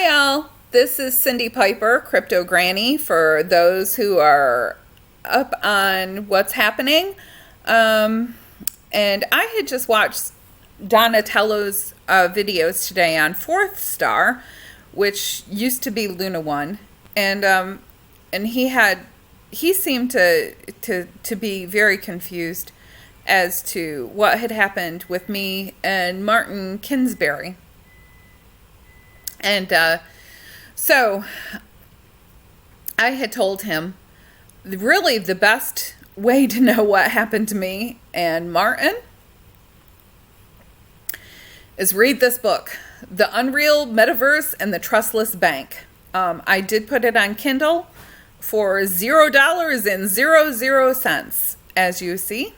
Hi, all. This is Cindy Piper, Crypto Granny, for those who are up on what's happening. And I had just watched Donatello's videos today on Fourth Star, which used to be LunaOne, and he seemed to be very confused as to what had happened with me and Martin Kinsberry. And so I had told him really the best way to know what happened to me and Martin is read this book, The Unreal Metaverse and the Trustless Bank. I did put it on Kindle for $0.00, as you see.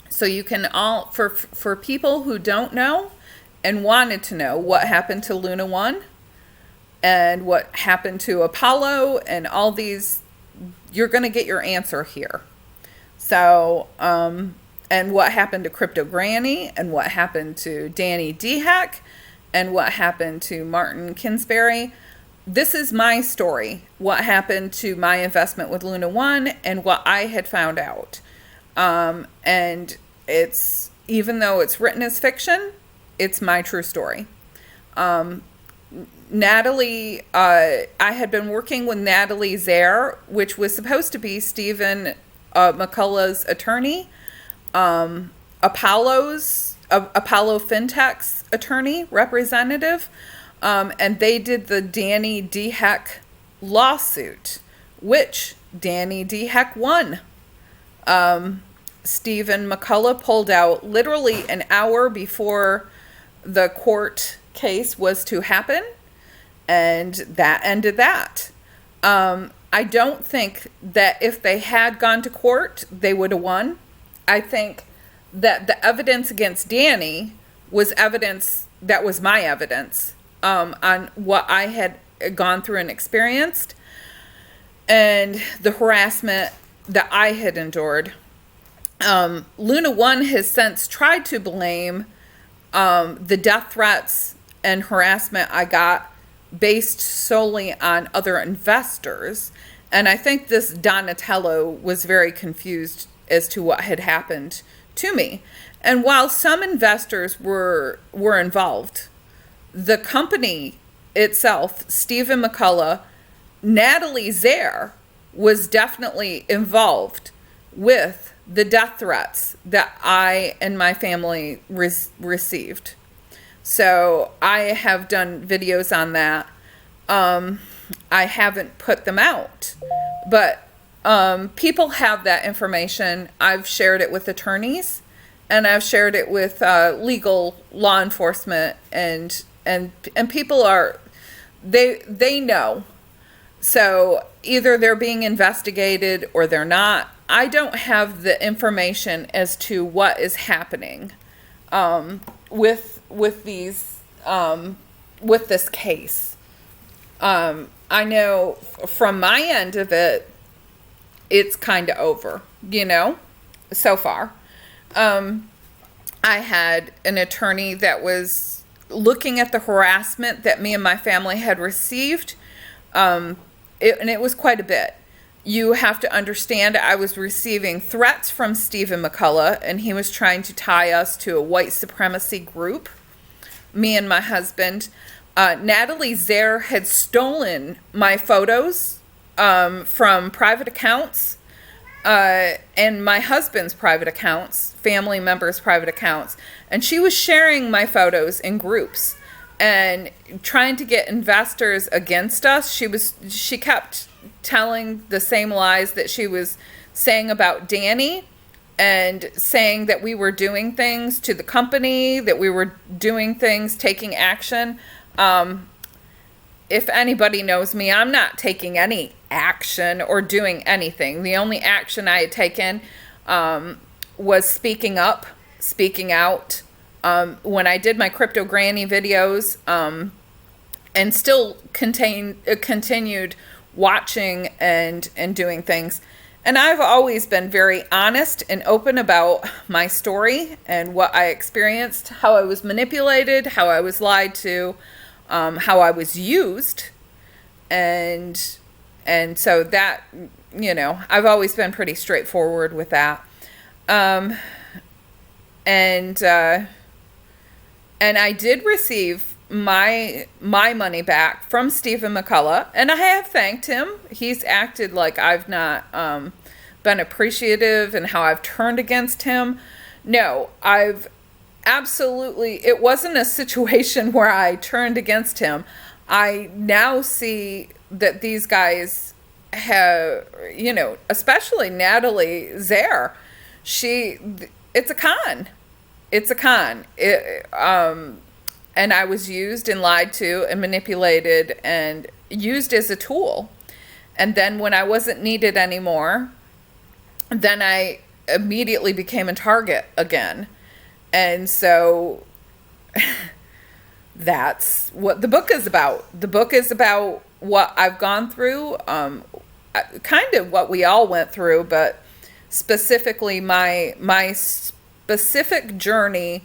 So you can for people who don't know and wanted to know what happened to LunaOne and what happened to Apollo and all these, you're going to get your answer here. So, and what happened to Crypto Granny and what happened to Danny De Hek and what happened to Martin Kinsberry. This is my story, what happened to my investment with LunaOne and what I had found out. And it's, even though it's written as fiction, it's my true story. Natalie, I had been working with Natalie Zaher, which was supposed to be Staphen, McCullah's attorney, Apollo FinTech's attorney representative, and they did the Danny De Hek lawsuit, which Danny De Hek won. Staphen McCullah pulled out literally an hour before the court case was to happen, and that ended that. I don't think that if they had gone to court, they would have won. I think that the evidence against Danny was evidence that was my evidence on what I had gone through and experienced and the harassment that I had endured. LunaOne has since tried to blame the death threats and harassment I got based solely on other investors. And I think this Donatello was very confused as to what had happened to me. And while some investors were involved, the company itself, Staphen McCullah, Natalie Zaher, was definitely involved with the death threats that I and my family received. So I have done videos on that. I haven't put them out, but people have that information. I've shared it with attorneys, and I've shared it with legal law enforcement, and people are, they know. So either they're being investigated or they're not. I don't have the information as to what is happening with these with this case. I know from my end of it, it's kind of over, so far. I had an attorney that was looking at the harassment that me and my family had received, and it was quite a bit. You have to understand, I was receiving threats from Staphen McCullah, and he was trying to tie us to a white supremacy group, me and my husband. Natalie Zaher had stolen my photos from private accounts and my husband's private accounts, family members' private accounts. And she was sharing my photos in groups and trying to get investors against us. She kept telling the same lies that she was saying about Danny, and saying that we were doing things to the company, that we were doing things, taking action. If anybody knows me, I'm not taking any action or doing anything. The only action I had taken was speaking up, speaking out. When I did my Crypto Granny videos, and still continued watching and doing things. And I've always been very honest and open about my story and what I experienced, how I was manipulated, how I was lied to, how I was used, and so that, I've always been pretty straightforward with that. And I did receive my money back from Stephen McCullah, and I have thanked him. He's acted like I've not been appreciative and how I've turned against him. No, I've absolutely, it wasn't a situation where I turned against him. I now see that these guys have, especially Natalie Zaher, it's a con. It's a con. And I was used and lied to and manipulated and used as a tool. And then when I wasn't needed anymore, then I immediately became a target again. And so that's what the book is about. The book is about what I've gone through, kind of what we all went through, but specifically my specific journey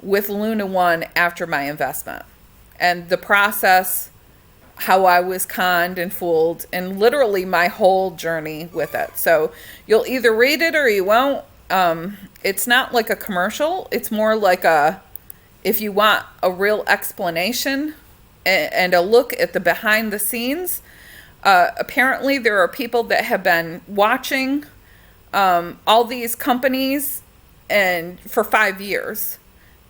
with LunaOne after my investment, and the process, how I was conned and fooled, and literally my whole journey with it. So you'll either read it or you won't. It's not like a commercial. It's more like if you want a real explanation and a look at the behind the scenes. Apparently there are people that have been watching all these companies and for 5 years.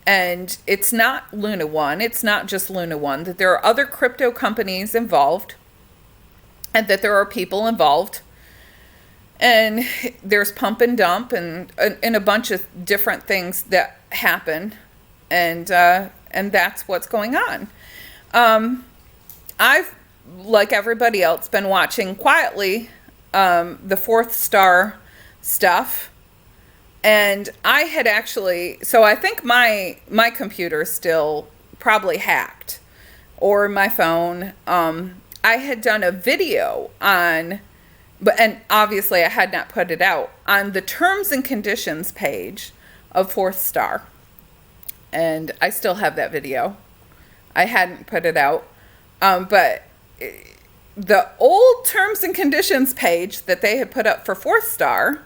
And it's not LunaOne. It's not just LunaOne. That there are other crypto companies involved, and that there are people involved. And there's pump and dump and a bunch of different things that happen. And that's what's going on. I've, like everybody else, been watching quietly the Fourth Star stuff. And I had actually, so I think my computer is still probably hacked, or my phone. I had done a video and obviously I had not put it out, on the terms and conditions page of Fourth Star. And I still have that video. I hadn't put it out. But the old terms and conditions page that they had put up for Fourth Star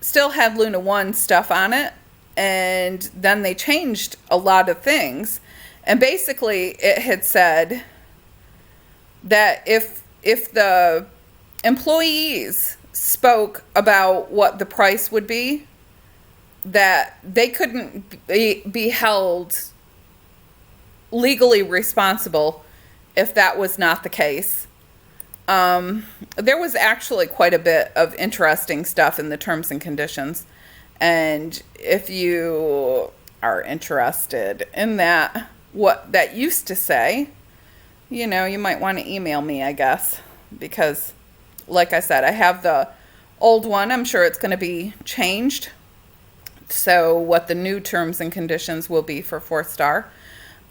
still had LunaOne stuff on it, and then they changed a lot of things. And basically it had said that if the employees spoke about what the price would be, that they couldn't be held legally responsible if that was not the case. There was actually quite a bit of interesting stuff in the terms and conditions. And if you are interested in that, what that used to say, you might want to email me, I guess. Because, like I said, I have the old one. I'm sure it's going to be changed. So what the new terms and conditions will be for Fourth Star.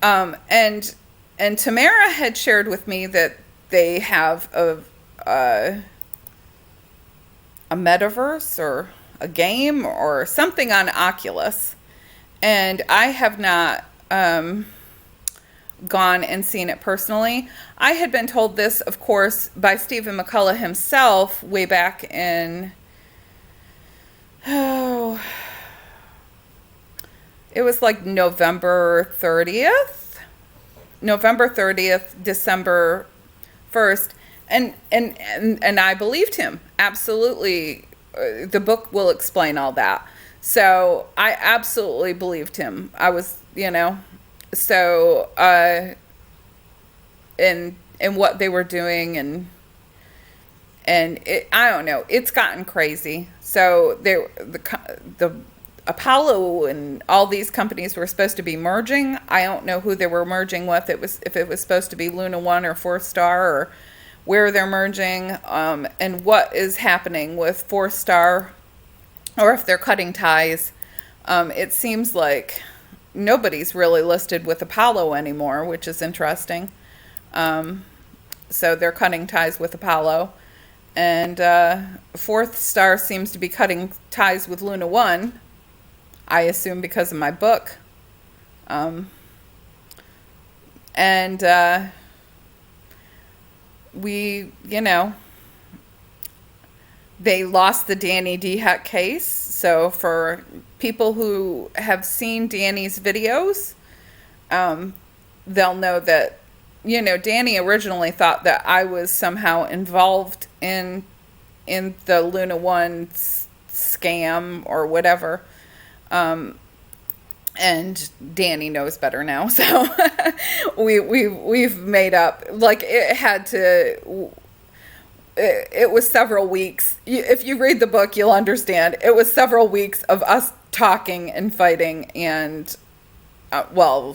And Tamara had shared with me that they have a metaverse or a game or something on Oculus. And I have not gone and seen it personally. I had been told this, of course, by Stephen McCullah himself way back in, it was like November 30th, December 1st. And I believed him. Absolutely. The book will explain all that. So I absolutely believed him. I was, so, in what they were doing, and I don't know, it's gotten crazy. So the Apollo and all these companies were supposed to be merging. I don't know who they were merging with. If it was supposed to be LunaOne or Fourth Star, or where they're merging, and what is happening with Fourth Star, or if they're cutting ties. It seems like nobody's really listed with Apollo anymore, which is interesting. So they're cutting ties with Apollo. And Fourth Star seems to be cutting ties with LunaOne, I assume because of my book. And And we, they lost the Danny De Hek case. So for people who have seen Danny's videos, they'll know that, Danny originally thought that I was somehow involved in the LunaOne scam or whatever. And Danny knows better now. So we've made up, like, it was several weeks. If you read the book, you'll understand. It was several weeks of us talking and fighting, and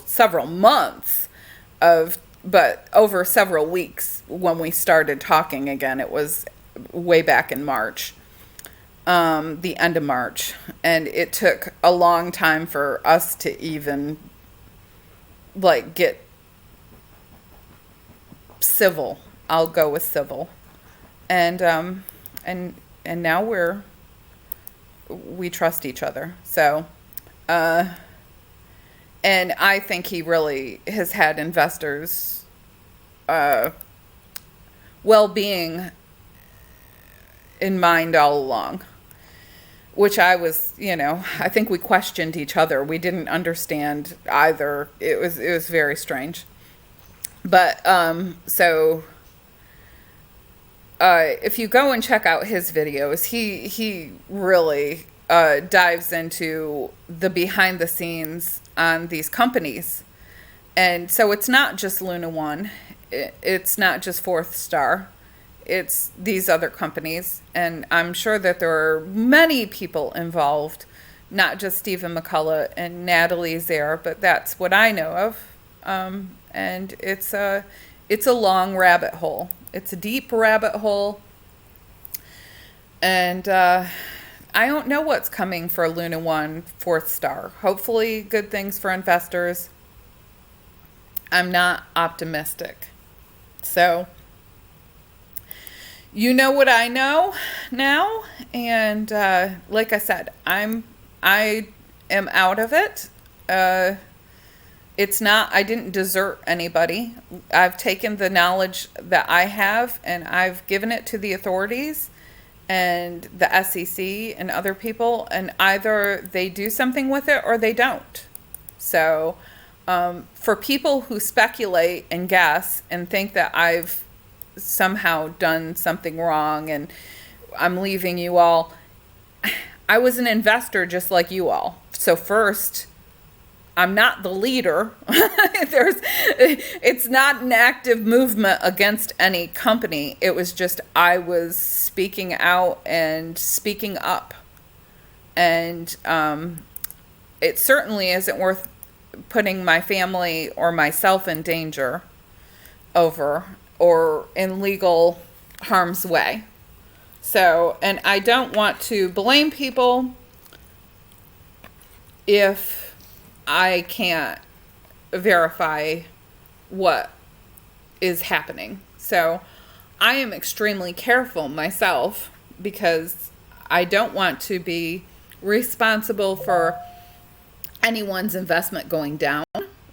several months but over several weeks when we started talking again. It was way back in March, the end of March, and it took a long time for us to even get civil. I'll go with civil. And now we trust each other. So, and I think he really has had investors' well-being in mind all along, which I was, I think we questioned each other. We didn't understand either. It was very strange. But, if you go and check out his videos, he really dives into the behind the scenes on these companies. And so it's not just LunaOne. It's not just Fourth Star. It's these other companies. And I'm sure that there are many people involved, not just Staphen McCullah and Natalie Zaher, but that's what I know of. And it's a long rabbit hole. It's a deep rabbit hole. And I don't know what's coming for LunaOne Fourth Star. Hopefully good things for investors. I'm not optimistic. So, you know what I know now. And like I said, I am out of it. It's not, I didn't desert anybody. I've taken the knowledge that I have and I've given it to the authorities and the SEC and other people, and either they do something with it or they don't. So for people who speculate and guess and think that I've somehow done something wrong and I'm leaving you all, I was an investor just like you all. So first, I'm not the leader. It's not an active movement against any company. It was just I was speaking out and speaking up. And it certainly isn't worth putting my family or myself in danger over or in legal harm's way. So, and I don't want to blame people if I can't verify what is happening. So I am extremely careful myself because I don't want to be responsible for anyone's investment going down,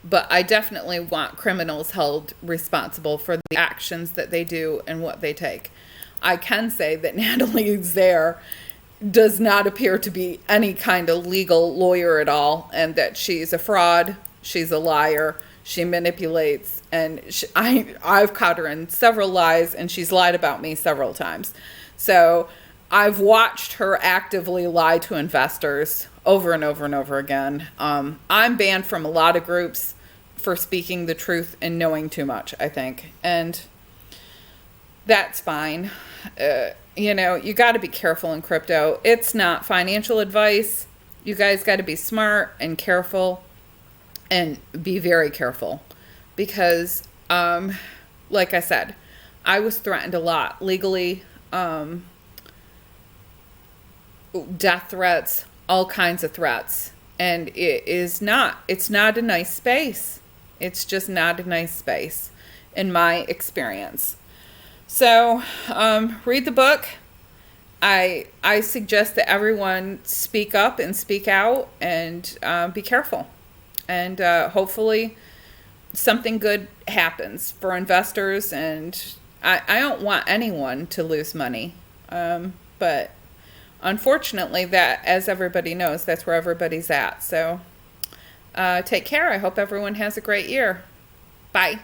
but I definitely want criminals held responsible for the actions that they do and what they take. I can say that Natalie Zaher does not appear to be any kind of legal lawyer at all, and that she's a fraud, she's a liar, she manipulates, and I've caught her in several lies, and she's lied about me several times. So I've watched her actively lie to investors over and over and over again. I'm banned from a lot of groups for speaking the truth and knowing too much, I think, and that's fine. You got to be careful in crypto. It's not financial advice. You guys got to be smart and careful and be very careful because, like I said, I was threatened a lot legally, death threats, all kinds of threats. And it's not a nice space. It's just not a nice space in my experience. So, read the book. I suggest that everyone speak up and speak out and be careful. And hopefully something good happens for investors, and I don't want anyone to lose money. But unfortunately, that, as everybody knows, that's where everybody's at. So take care. I hope everyone has a great year. Bye.